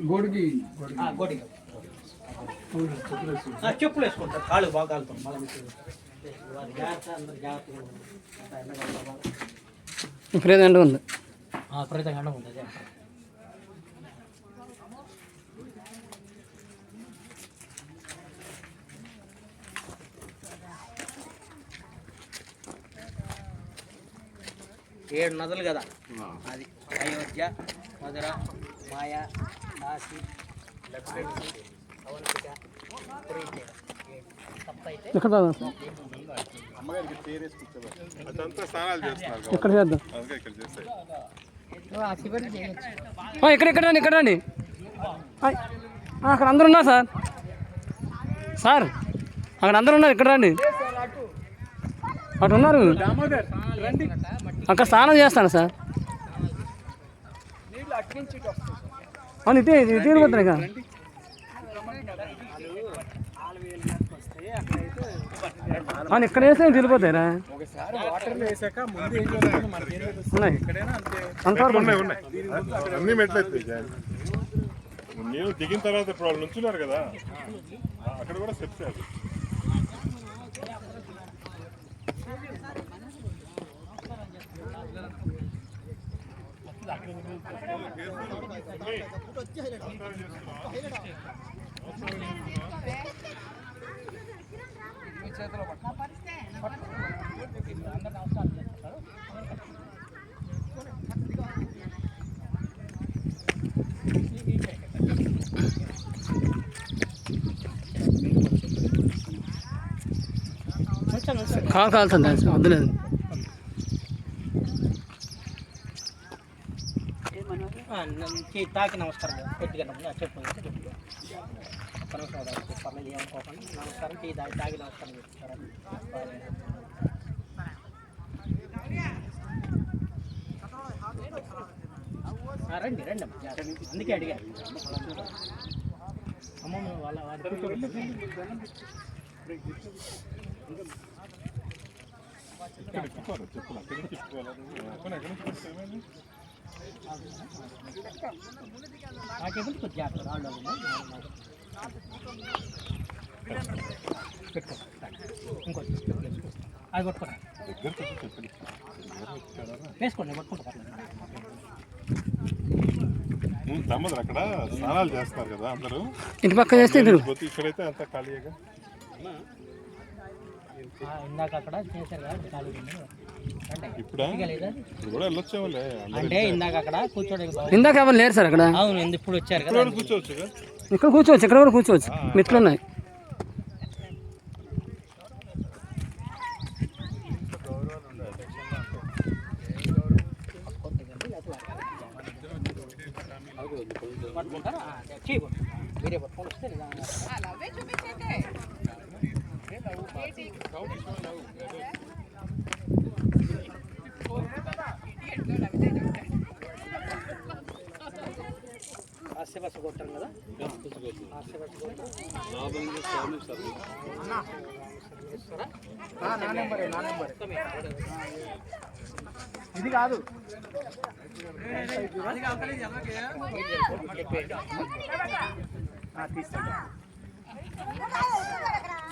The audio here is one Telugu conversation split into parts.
గోడికి చెప్పులు వేసుకుంటారు కాళ్ళు బాగా కాలుతాం మళ్ళీ జాగ్రత్త అందరు జాగ్రత్తగా విపరీతంగా ఉంది విపరీతంగా ఉంది. 7 నదులు కదా అది అయోధ్య, మధుర, మాయా, కాశీ, అవనిక, ఇక్కడ రండి అక్కడ అందరు ఉన్నారు సార్ అక్కడ అందరు ఉన్నారు ఇక్కడ రండి అటు ఉన్నారు అక్కడ స్నానం చేస్తాను సార్ అవును ఇటే పోతున్నాయి ఇక అవును ఇక్కడ వేస్తే తిరిగిపోతాయిరా ఉన్నాయి అన్ని మెట్లయితే నీళ్ళు దిగిన తర్వాత ఇప్పుడు వాళ్ళు నుంచున్నారు కదా అక్కడ కూడా సెట్ చేయాలి. కాలుతుంది వద్దులేదు తాకి నమస్కారం గట్టిగా చెప్పు పర్లేదు ఏమనుకోకండి నమస్కారం టీ తాగి నమస్కారం చెప్తారా రండి రండి అందుకే అడిగా అమ్మమ్మ వాళ్ళ నాకేమో కొద్ది జాగ్రత్త రాళ్ళు పెట్టుకో ఇంకోటి అది పట్టుకోండి వేసుకోండి పట్టుకుంటా తమ్మదు అక్కడ స్నానాలు చేస్తున్నారు కదా అందరూ ఇంటి పక్క చేస్తే ఇక్కడైతే అంత ఖాళీగా ఇందాక అక్కడ చేశారు కదా ఖాళీ ఇప్పుడు కూడా వెళ్ళొచ్చేవాళ్ళే అంటే ఇందాక అక్కడ కూర్చోడానికి ఇందాక ఎవరు లేరు సార్ అక్కడ అవును ఇప్పుడు వచ్చారు కదా కూర్చోవచ్చు ఇక్కడ కూర్చోవచ్చు ఇక్కడ కూడా కూర్చోవచ్చు మెట్లు ఉన్నాయి వేరే పట్టుకొని వస్తే ఆశీర్వాస కొట్టాను కదా ఇది కాదు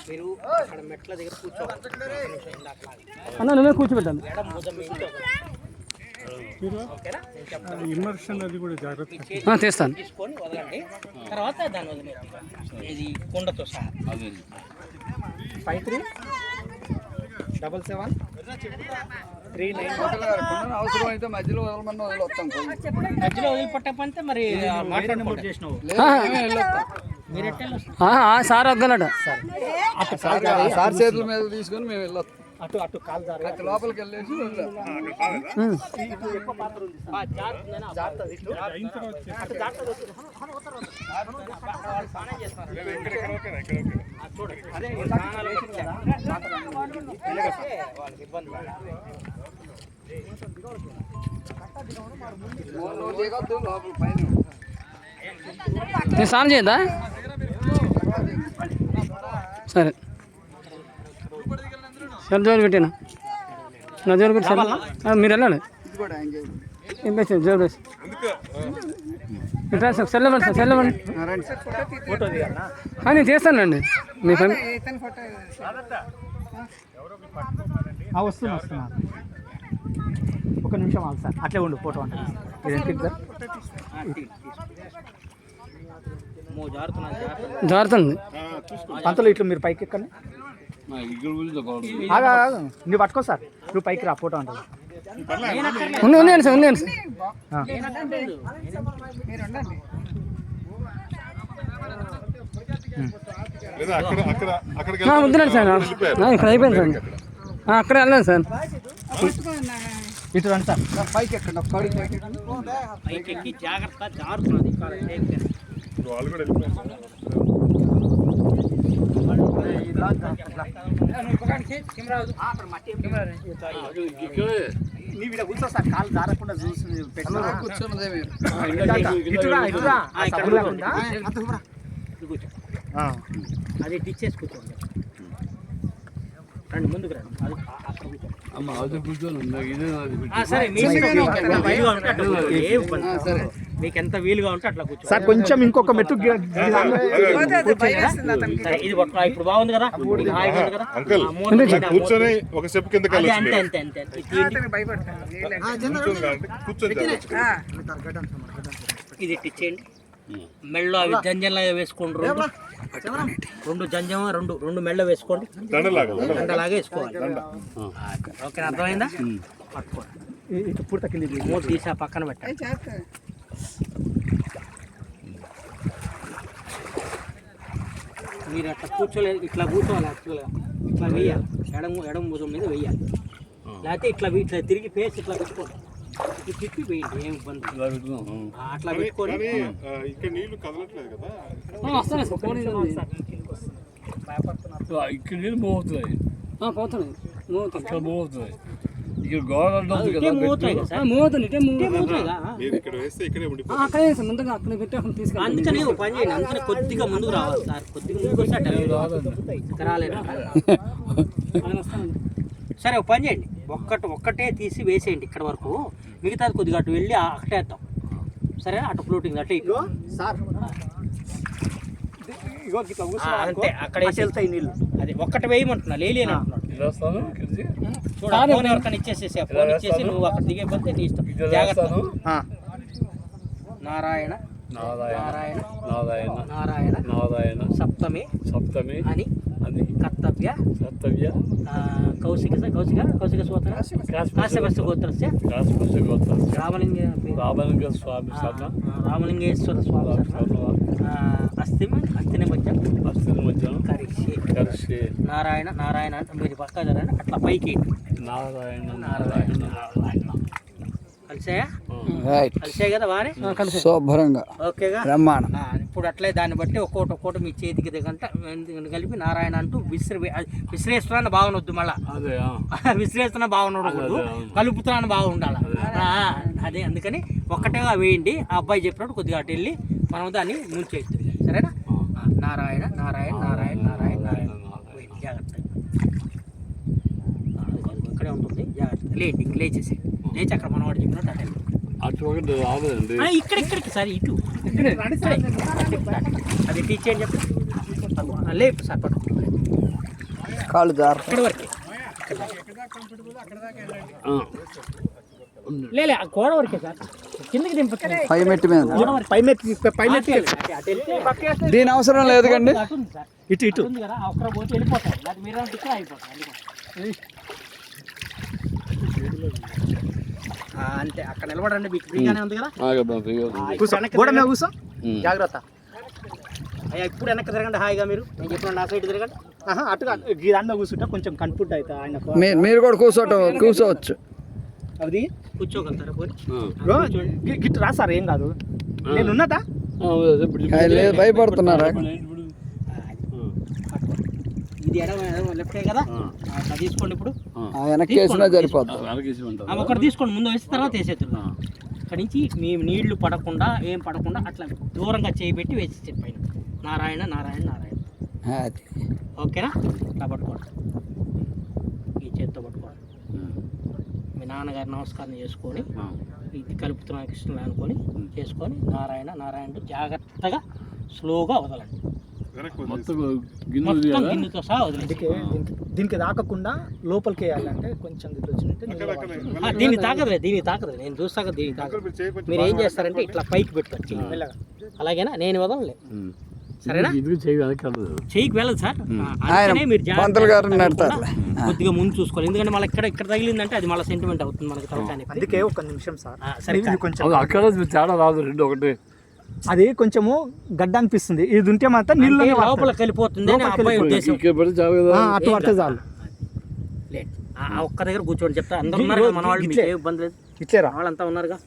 మీరు అక్కడ మెట్ల దగ్గర కూర్చోవాలి అన్న నువ్వే కూర్చోబెట్టాను ఇమర్షన్ అది కూడా జాగ్రత్త తీస్తాను తీసుకొని వదలండి తర్వాత దాన్ని వదిలేదు ఇది కుండతో సహా 537739 అవసరం అయితే మధ్యలో వదలమన్నా వదిలేస్తాం మధ్యలో వదిలిపెట్టకపోతే మరి మాట్లాడి చేసినావు సార్ వద్దనట సార్ చేతుల మీద తీసుకొని మేము వెళ్ళొస్తాం అటు అటు కాలు అటు లోపలికి వెళ్ళేసి ఎక్కువ పాత్ర ఉంది స్నానం చేస్తారు చూడండి అదే వాళ్ళకి ఇబ్బంది లోపల పైన నేను స్నానం చేయద్దా సరే సార్ జోలు పెట్టినా నా జోలు పెట్టి సార్ మీరు వెళ్ళాలి ఇది కూడా ఏం వేసి జోలు వేసి ఇట్లా సార్ సెల్లమండి సార్ సెల్లమండి ఫోటో దిగాలా నేను చేస్తానండి మీ పని వస్తున్నా ఒక నిమిషం ఆగు సార్ అట్లే ఉండు ఫోటో అంటే జారుతుంది అంతలో ఇట్లా మీరు పైకి ఎక్కండి నువ్వు పట్టుకో సార్ నువ్వు పైకి రా ఫోటో అంటే ఉన్నాయండి సార్ ఉన్నాయండి సార్ వద్దునండి సార్ ఇక్కడ అయిపోయింది సార్ అక్కడ వెళ్ళండి సార్ ఇటు రండి సార్ పైకి ఎక్కండి ఒక కాడికి పైకి ఎక్కి జాగ్రత్త జారుతున్నది వాళ్ళు కూడా వెళ్ళిపోయారు నీ వీడ కూర్చో సార్ కాలు జారకుండా చూసి కూర్చున్నదే మీరు అది టిచ్చేసి కూర్చోండి రండి ముందుకు రండి అది అక్కడ కూర్చోండి సరే మీకు ఎంత వీలుగా ఉంటే అట్లా కూర్చో సార్ కొంచెం ఇంకొక మెట్టు ఇది ఇప్పుడు బాగుంది కదా అంకుల్ కూర్చొని ఒక స్టెప్ కిందకి అంతే అంతే అంతే కూర్చొని ఇది టిచ్చేయండి మెళ్ళో అవి జంజంలాగా వేసుకోండి రెండు జంజం రెండు మెళ్ళ వేసుకోండి దండలాగా వేసుకోవాలి ఓకే అర్థమైందా పట్టుకోండి ఇటు పూర్తకి మూడు తీసి ఆ పక్కన పెట్టండి మీరు అట్లా కూర్చోలేదు ఇట్లా కూర్చోవాలి యాక్చువల్గా ఇట్లా వేయాలి ఎడమ భుజం మీద వేయాలి లేకపోతే ఇట్లా తిరిగి ఫేస్ ఇట్లా పెట్టుకోండి తిప్పి వేయండి ఏం ఇబ్బంది అట్లా పెట్టుకొని ఇక్కడ నీళ్లు కదలట్లేదు కదా ఇక్కడ నీళ్ళు పోతున్నాయి పోతున్నాయి ఇక్కడ గోడ అందుకని పని చేయండి అందుకని కొద్దిగా ముందుకు రావాలి సార్ కొద్దిగా ముందుకు వస్తే రాలేదు సరే ఒక పని చేయండి ఒక్కటే తీసి వేసేయండి ఇక్కడ వరకు మిగతాది కొద్దిగా అటు వెళ్ళి అక్కడే వేద్దాం సరే అటు ఫ్లోటింగ్ అటు ఇటు సార్ అంతే అక్కడ వెళ్తాయి నీళ్ళు అది ఒక్కటి వేయమంటున్నా లేని చూడండి ఫోన్ ఎవరికైనా ఇచ్చేసేసి ఫోన్ ఇచ్చేసి నువ్వు అక్కడ దిగే పోతే నీ ఇష్టం జాగ్రత్త నారాయణ నారాయణ నారాయణ నారాయణ నారాయణ సప్తమి సప్తమి అని కర్తవ్య కర్తవ్య కౌశిక సోత్ర కాశ్యపస్య గోత్రస్య రామలింగ స్వామి రామలింగేశ్వర స్వామి అస్థిని మధ్యం కరిష్యే నారాయణ నారాయణ అంటే మీరు పక్క జరగండి అట్లా పైకి నారాయణ నారాయణ నారాయణ కలిసాయి కదా బాగా శుభ్రంగా ఓకేగా బ్రహ్మాండం ఇప్పుడు అట్లే దాన్ని బట్టి ఒక్కోటి మీ చేతికి దిగంట కలిపి నారాయణ అంటూ విశ్రేస్తున్నాను బాగునొద్దు మళ్ళా విశ్రేస్తున్నా బాగుండకూడదు కలుపుతున్నాను బాగుండాలి అదే అందుకని ఒక్కటేగా వేయండి ఆ అబ్బాయి చెప్పినట్టు కొద్దిగా అటు వెళ్ళి మనం దాన్ని ముంచేస్తుంది సరేనా నారాయణ నారాయణ నారాయణ నారాయణ నారాయణ జాగ్రత్త ఇక్కడే ఉంటుంది జాగ్రత్త లేండి లేచేసి లేచి అక్కడ మనవాడు చెప్పినట్టు అటు ఇక్కడికి సార్ ఇటు అది టీచ్ చేయండి చెప్పి లేదు సార్ పట్టు కాళ్ళు జారు ఇక్కడి వరకు లే గోడ వరకే సార్ కిందకి దింపుతుంది పై మెట్టు మీద పై మెట్టు దీని అవసరం లేదు కండి ఇటు ఇటు కదా అక్కడ పోతే వెళ్ళిపోతాయి లేకపోతే మీరు ఇక్కడ అయిపోతాయి అంతే అక్కడ నిలబడండి మీకు ఫ్రీగానే ఉంది కదా గోడ మీద కూర్చో జాగ్రత్త అయ్యా ఇప్పుడు వెనక్కి తిరగండి హాయిగా మీరు నేను చెప్పిన నా సైడ్ తిరగండి అటుగా దాంట్లో కూర్చుంటా కొంచెం కన్ఫ్యూట్ అవుతా ఆయన మీరు కూడా కూర్చోవచ్చు అది కూర్చోగలుగుతారా పోయి గిట్టు రా సార్ ఏం కాదు నేను ఉన్నదా భయపడుతున్నారా ఇది ఎడమ లెఫ్టే కదా అట్లా తీసుకోండి ఇప్పుడు వెనక్కి వేసినా సరిపోతుంది ఒకటి తీసుకోండి ముందు వేసిన తర్వాత వేసేద్దాం అక్కడి నుంచి మీ నీళ్లు పడకుండా ఏం పడకుండా అట్లా దూరంగా చేయబెట్టి వేసేసాడు పైన నారాయణ నారాయణ నారాయణ ఓకేనా ఇట్లా పట్టుకోండి ఈ చేత్తో పట్టుకోండి మీ నాన్నగారి నమస్కారం చేసుకొని ఇది కలుపుతున్నాను కృష్ణ అనుకొని చేసుకొని నారాయణ నారాయణ అంటూ జాగ్రత్తగా స్లోగా వదలండి. మొత్తం మొత్తం గిన్నెతో సహా వదిలేండి. దీనికి తాకకుండా లోపలికి వేయాలంటే కొంచెం ఇది వచ్చిందంటే దీన్ని తాకదు నేను చూస్తాక దీన్ని తాకదు. మీరు ఏం చేస్తారంటే ఇట్లా పైకి పెట్టచ్చు మెల్లగా, అలాగేనా? నేను వదలలే, సరేనా? చెయ్యికి వెళ్ళదు సార్. అందుకనే మీరు కొద్దిగా ముందు చూసుకోవాలి, ఎందుకంటే మళ్ళీ ఇక్కడ తగిలిందంటే అది మళ్ళీ సెంటిమెంట్ అవుతుంది మనకి తవ్వడానికి. అందుకే ఒక నిమిషం సార్, సరే కొంచెం అక్కడ తేడా రాదు, రెండు ఒకటి. అది కొంచెము గడ్డ అనిపిస్తుంది, ఇది ఉంటే మాత్రం నీళ్ళు లోపల కలిపోతుంది అని అబ్బాయి ఉద్దేశం. అటు పడితే చాలు. లేదు ఒక్క దగ్గర కూర్చోండి చెప్తా. అందరూ ఉన్నారు కదా మన వాళ్ళు, మీకు ఏ ఇబ్బంది లేదు. ఇచ్చారా వాళ్ళంతా ఉన్నారుగా.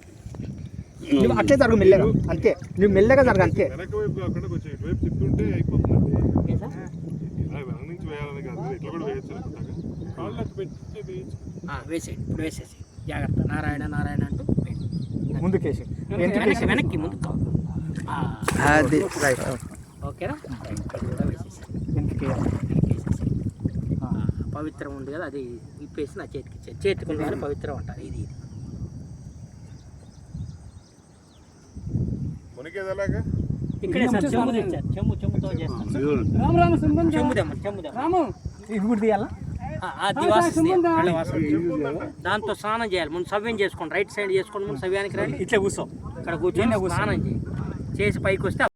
నువ్వు అట్లే జరుగు మెల్లగా, అంతే. నువ్వు మెల్లగా జరగ, అంతే. వెనక వైపు కాకుండా కొంచెం ఇటువైపు తిప్పుంటే అయిపోతుంది. ఏం సార్? ఇలా వెనక నుంచి వేయాలని కాదు, ఇట్లా కూడా వేయచ్చు అనుకుంటాగా. కాళ్ళు అట్టు పెట్టి వేయచ్చు. వేసేయండి, ఇప్పుడు వేసేసి జాగ్రత్త. నారాయణ నారాయణ అంటూ ముందుకేసి వెనక్కి ముందుకు కావాలి. అది ఓకేనా? పవిత్రం ఉంది కదా, అది విప్పేసి నా చేతికి ఇచ్చేది. చేతికి పవిత్రం అంటారు. ఇది మునిగేది ఎలాగా? ఇక్కడే సార్ చెంబు తెచ్చారు, చెంబుతో చేస్తాను. చెంబు ఇది కూడా తీయాలా? అది దాంతో స్నానం చేయాలి. ముందు సవ్యం చేసుకోండి, రైట్ సైడ్ చేసుకోండి. ముందు సవ్యానికి రండి, ఇట్లా కూర్చో, ఇక్కడ కూర్చొని స్నానం చేసి పైకి వస్తే